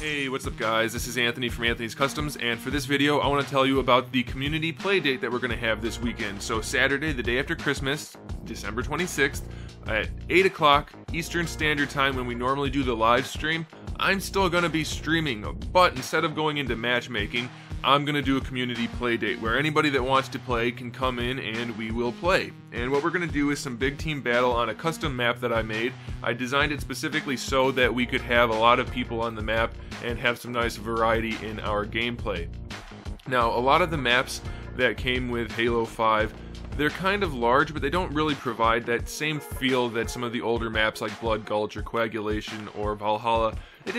Hey, what's up guys? This is Anthony from Anthony's Customs, and for this video I want to tell you about the community playdate that we're going to have this weekend. So Saturday, the day after Christmas, December 26th, at 8 o'clock Eastern Standard Time when we normally do the live stream, I'm still going to be streaming, but instead of going into matchmaking, I'm going to do a community playdate where anybody that wants to play can come in and we will play. And what we're going to do is some big team battle on a custom map that I made. I designed it specifically so that we could have a lot of people on the map and have some nice variety in our gameplay. Now, a lot of the maps that came with Halo 5, they're kind of large, but they don't really provide that same feel that some of the older maps like Blood Gulch or Coagulation or Valhalla, they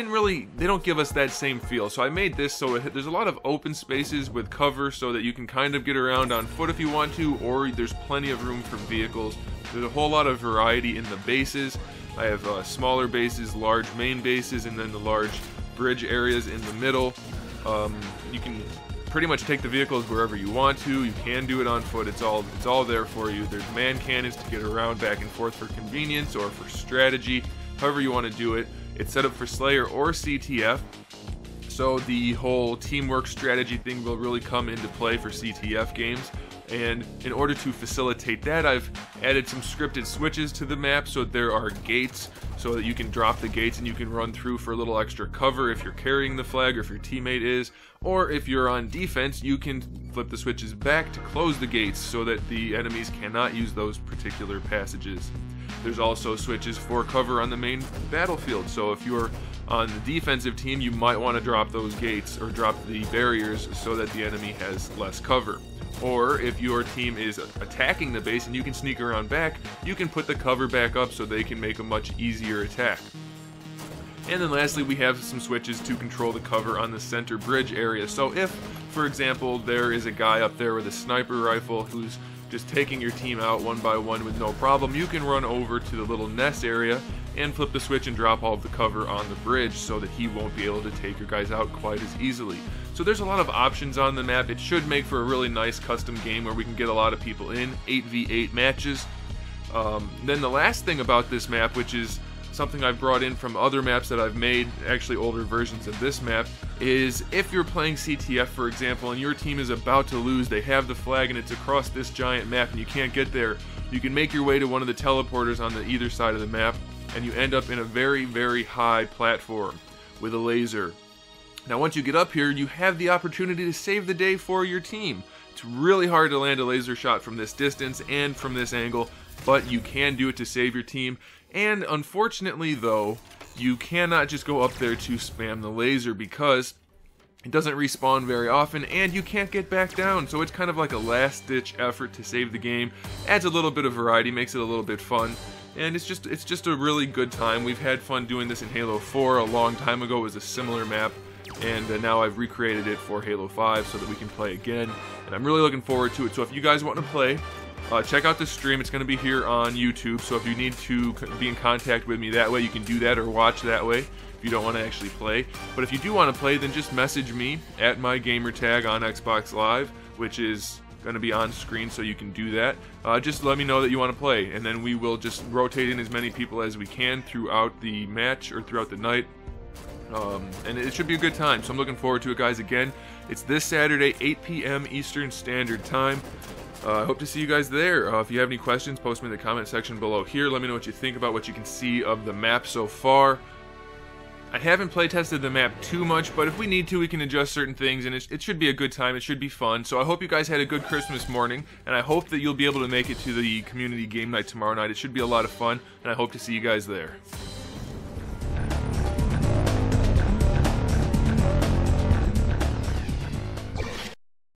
don't give us that same feel. So I made this so there's a lot of open spaces with cover so that you can kind of get around on foot if you want to, or there's plenty of room for vehicles. There's a whole lot of variety in the bases. I have smaller bases, large main bases, and then the large bridge areas in the middle. You can pretty much take the vehicles wherever you want to. You can do it on foot. It's all there for you. There's man cannons to get around back and forth for convenience or for strategy, however you want to do it. It's set up for Slayer or CTF, so the whole teamwork strategy thing will really come into play for CTF games. And in order to facilitate that, I've added some scripted switches to the map so there are gates so that you can drop the gates and you can run through for a little extra cover if you're carrying the flag or if your teammate is, or if you're on defense you can flip the switches back to close the gates so that the enemies cannot use those particular passages. There's also switches for cover on the main battlefield, so if you're on the defensive team you might want to drop those gates or drop the barriers so that the enemy has less cover. Or if your team is attacking the base and you can sneak around back, you can put the cover back up so they can make a much easier attack. And then lastly, we have some switches to control the cover on the center bridge area. So if, for example, there is a guy up there with a sniper rifle who's just taking your team out one by one with no problem, you can run over to the little nest area and flip the switch and drop all of the cover on the bridge so that he won't be able to take your guys out quite as easily. So there's a lot of options on the map. It should make for a really nice custom game where we can get a lot of people in, 8v8 matches. Then the last thing about this map, which is something I've brought in from other maps that I've made, actually older versions of this map, is if you're playing CTF, for example, and your team is about to lose, they have the flag and it's across this giant map and you can't get there, you can make your way to one of the teleporters on the either side of the map and you end up in a very, very high platform with a laser. Now once you get up here, you have the opportunity to save the day for your team. It's really hard to land a laser shot from this distance and from this angle, but you can do it to save your team. And unfortunately though, you cannot just go up there to spam the laser because it doesn't respawn very often and you can't get back down. So it's kind of like a last-ditch effort to save the game. Adds a little bit of variety, makes it a little bit fun. And it's just a really good time. We've had fun doing this in Halo 4 a long time ago. It was a similar map. And now I've recreated it for Halo 5 so that we can play again. And I'm really looking forward to it. So if you guys want to play, check out the stream. It's going to be here on YouTube, so if you need to be in contact with me that way, you can do that or watch that way if you don't want to actually play. But if you do want to play, then just message me at my gamer tag on Xbox Live, which is going to be on screen, so you can do that. Just let me know that you want to play, and then we will just rotate in as many people as we can throughout the match or throughout the night. And it should be a good time, so I'm looking forward to it, guys. Again, it's this Saturday, 8 p.m. Eastern Standard Time. I hope to see you guys there. If you have any questions, post them in the comment section below here. Let me know what you think about what you can see of the map so far. I haven't play tested the map too much, but if we need to, we can adjust certain things, and it should be a good time. It should be fun. So I hope you guys had a good Christmas morning, and I hope that you'll be able to make it to the community game night tomorrow night. It should be a lot of fun, and I hope to see you guys there.